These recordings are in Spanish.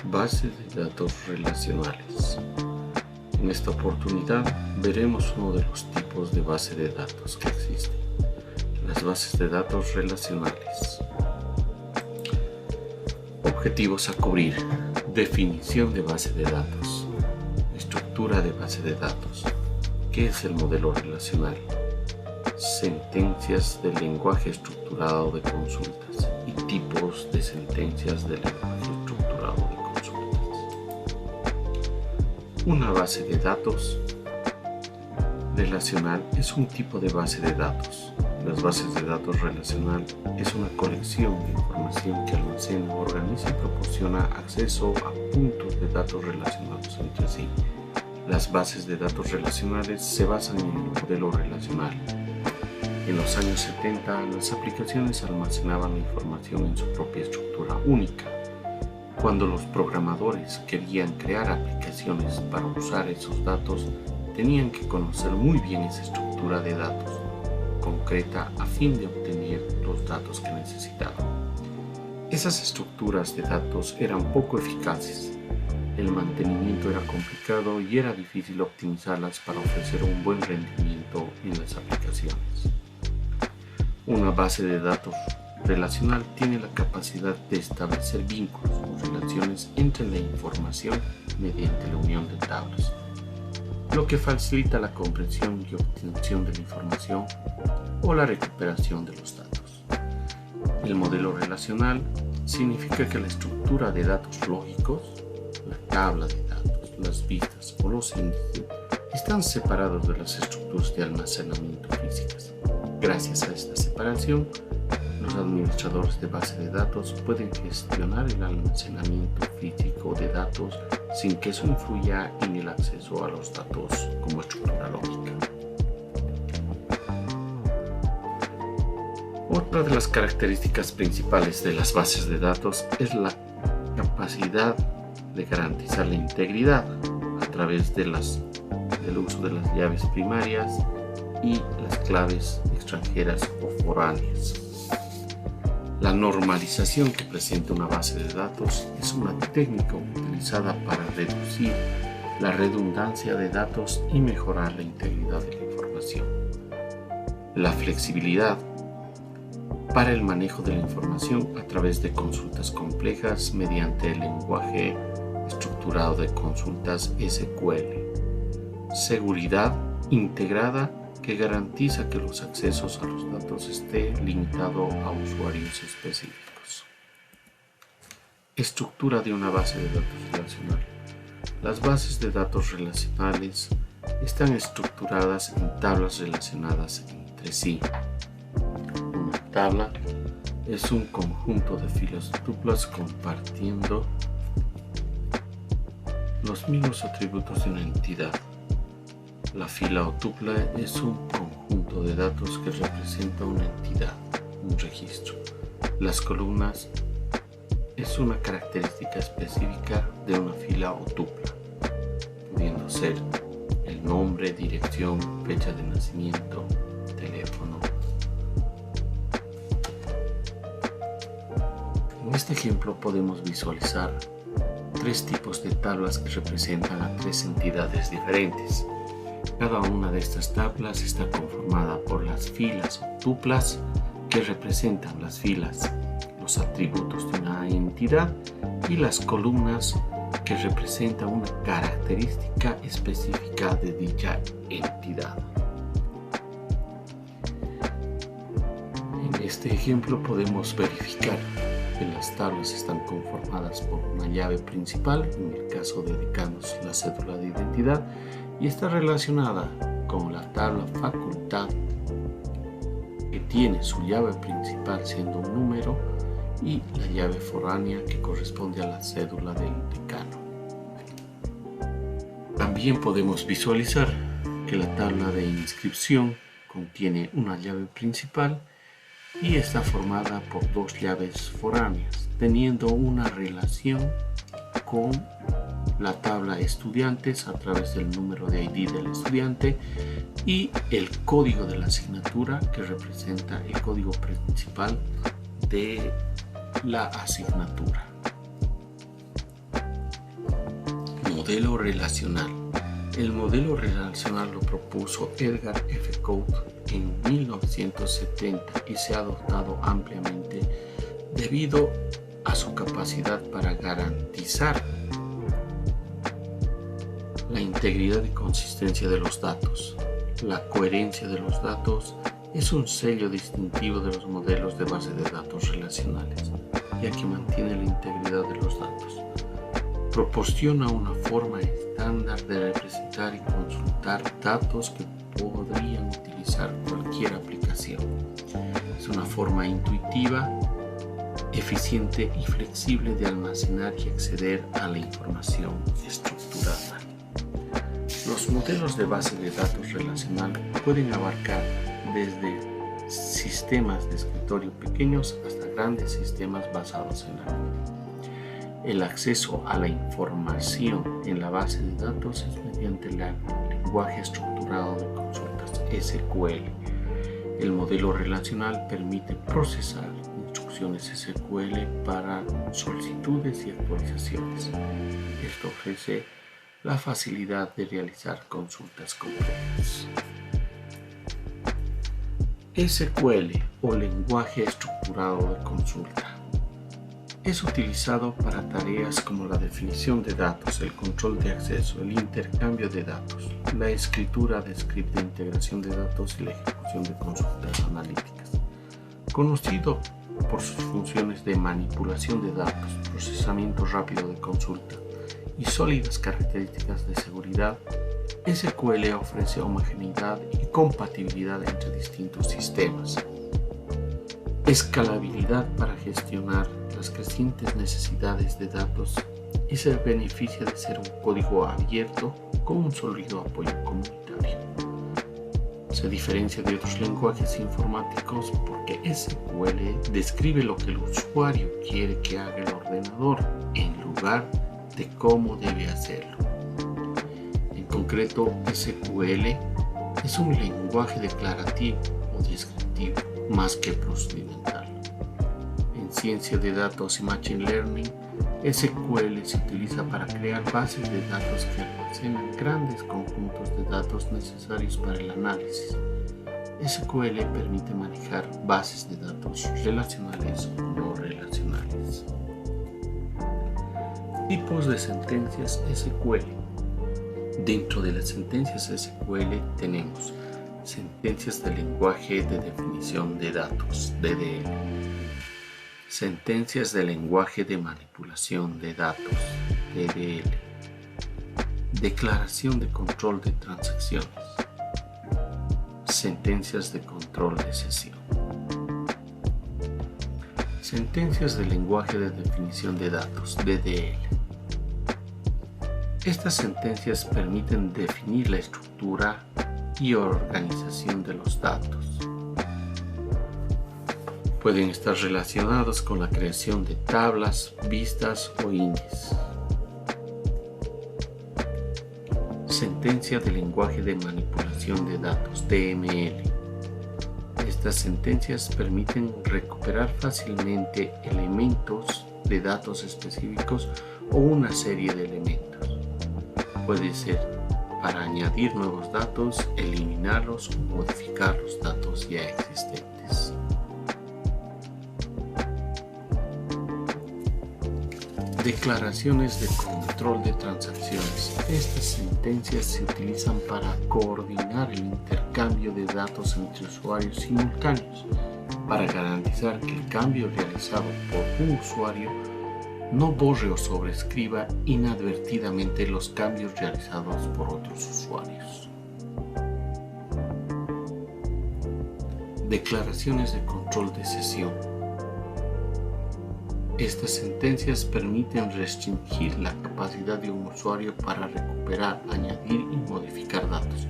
Bases de datos relacionales. En esta oportunidad veremos uno de los tipos de base de datos que existen, las bases de datos relacionales. Objetivos a cubrir: definición de base de datos, estructura de base de datos, ¿qué es el modelo relacional?, sentencias del lenguaje estructurado de consultas y tipos de sentencias del lenguaje estructurado de consultas. Una base de datos relacional es un tipo de base de datos. Las bases de datos relacional es una colección de información que almacena, organiza y proporciona acceso a puntos de datos relacionados entre sí. Las bases de datos relacionales se basan en el modelo relacional. En los años 70, las aplicaciones almacenaban información en su propia estructura única. Cuando los programadores querían crear aplicaciones para usar esos datos, tenían que conocer muy bien esa estructura de datos concreta a fin de obtener los datos que necesitaban. Esas estructuras de datos eran poco eficaces, el mantenimiento era complicado y era difícil optimizarlas para ofrecer un buen rendimiento en las aplicaciones. Una base de datos relacional tiene la capacidad de establecer vínculos o relaciones entre la información mediante la unión de tablas, lo que facilita la comprensión y obtención de la información o la recuperación de los datos. El modelo relacional significa que la estructura de datos lógicos, la tabla de datos, las vistas o los índices están separados de las estructuras de almacenamiento físicas. Gracias a esta separación, los administradores de base de datos pueden gestionar el almacenamiento físico de datos sin que eso influya en el acceso a los datos como estructura lógica. Otra de las características principales de las bases de datos es la capacidad de garantizar la integridad a través del uso de las llaves primarias y las claves extranjeras o foráneas. La normalización que presenta una base de datos es una técnica utilizada para reducir la redundancia de datos y mejorar la integridad de la información. La flexibilidad para el manejo de la información a través de consultas complejas mediante el lenguaje estructurado de consultas SQL. Seguridad integrada que garantiza que los accesos a los datos esté limitado a usuarios específicos. Estructura de una base de datos relacional. Las bases de datos relacionales están estructuradas en tablas relacionadas entre sí. Una tabla es un conjunto de filas tuplas compartiendo los mismos atributos de una entidad. La fila o tupla es un conjunto de datos que representa una entidad, un registro. Las columnas es una característica específica de una fila o tupla, pudiendo ser el nombre, dirección, fecha de nacimiento, teléfono. En este ejemplo podemos visualizar tres tipos de tablas que representan a tres entidades diferentes. Cada una de estas tablas está conformada por las filas o tuplas que representan las filas, los atributos de una entidad, y las columnas que representan una característica específica de dicha entidad. En este ejemplo podemos verificar que las tablas están conformadas por una llave principal, en el caso dedicarnos la cédula de identidad, y está relacionada con la tabla facultad, que tiene su llave principal siendo un número, y la llave foránea que corresponde a la cédula del decano. También podemos visualizar que la tabla de inscripción contiene una llave principal y está formada por dos llaves foráneas, teniendo una relación con la tabla estudiantes a través del número de ID del estudiante y el código de la asignatura, que representa el código principal de la asignatura. Modelo relacional. El modelo relacional lo propuso Edgar F. Cote en 1970 y se ha adoptado ampliamente debido a su capacidad para garantizar la integridad y consistencia de los datos. La coherencia de los datos es un sello distintivo de los modelos de base de datos relacionales, ya que mantiene la integridad de los datos. Proporciona una forma estándar de representar y consultar datos que podrían utilizar cualquier aplicación. Es una forma intuitiva, eficiente y flexible de almacenar y acceder a la información estructurada. Los modelos de base de datos relacional pueden abarcar desde sistemas de escritorio pequeños hasta grandes sistemas basados en la nube. El acceso a la información en la base de datos es mediante el lenguaje estructurado de consultas SQL. El modelo relacional permite procesar instrucciones SQL para solicitudes y actualizaciones. Esto ofrece la facilidad de realizar consultas complejas. SQL o lenguaje estructurado de consulta es utilizado para tareas como la definición de datos, el control de acceso, el intercambio de datos, la escritura de script de integración de datos y la ejecución de consultas analíticas. Conocido por sus funciones de manipulación de datos, procesamiento rápido de consulta y sólidas características de seguridad, SQL ofrece homogeneidad y compatibilidad entre distintos sistemas, escalabilidad para gestionar las crecientes necesidades de datos y se beneficia de ser un código abierto con un sólido apoyo comunitario. Se diferencia de otros lenguajes informáticos porque SQL describe lo que el usuario quiere que haga el ordenador en lugar de cómo debe hacerlo. En concreto, SQL es un lenguaje declarativo o descriptivo más que procedimental. En ciencia de datos y machine learning, SQL se utiliza para crear bases de datos que almacenan grandes conjuntos de datos necesarios para el análisis. SQL permite manejar bases de datos relacionales o no relacionales. Tipos de sentencias SQL. Dentro de las sentencias SQL tenemos sentencias de lenguaje de definición de datos, DDL. Sentencias de lenguaje de manipulación de datos, DDL. Declaración de control de transacciones. Sentencias de control de sesión. Sentencias de lenguaje de definición de datos, DDL. Estas sentencias permiten definir la estructura y organización de los datos. Pueden estar relacionados con la creación de tablas, vistas o índices. Sentencia de lenguaje de manipulación de datos, DML. Estas sentencias permiten recuperar fácilmente elementos de datos específicos o una serie de elementos. Puede ser para añadir nuevos datos, eliminarlos o modificar los datos ya existentes. Declaraciones de control de transacciones. Estas sentencias se utilizan para coordinar el intercambio de datos entre usuarios simultáneos, para garantizar que el cambio realizado por un usuario no borre o sobrescriba inadvertidamente los cambios realizados por otros usuarios. Declaraciones de control de sesión. Estas sentencias permiten restringir la capacidad de un usuario para recuperar, añadir y modificar datos.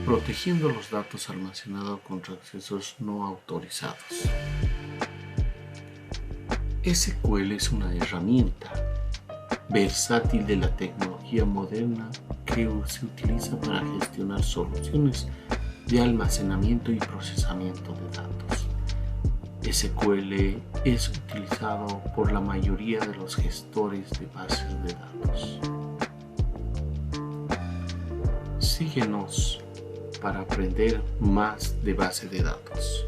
protegiendo los datos almacenados contra accesos no autorizados. SQL es una herramienta versátil de la tecnología moderna que se utiliza para gestionar soluciones de almacenamiento y procesamiento de datos. SQL es utilizado por la mayoría de los gestores de bases de datos. Síguenos para aprender más de base de datos.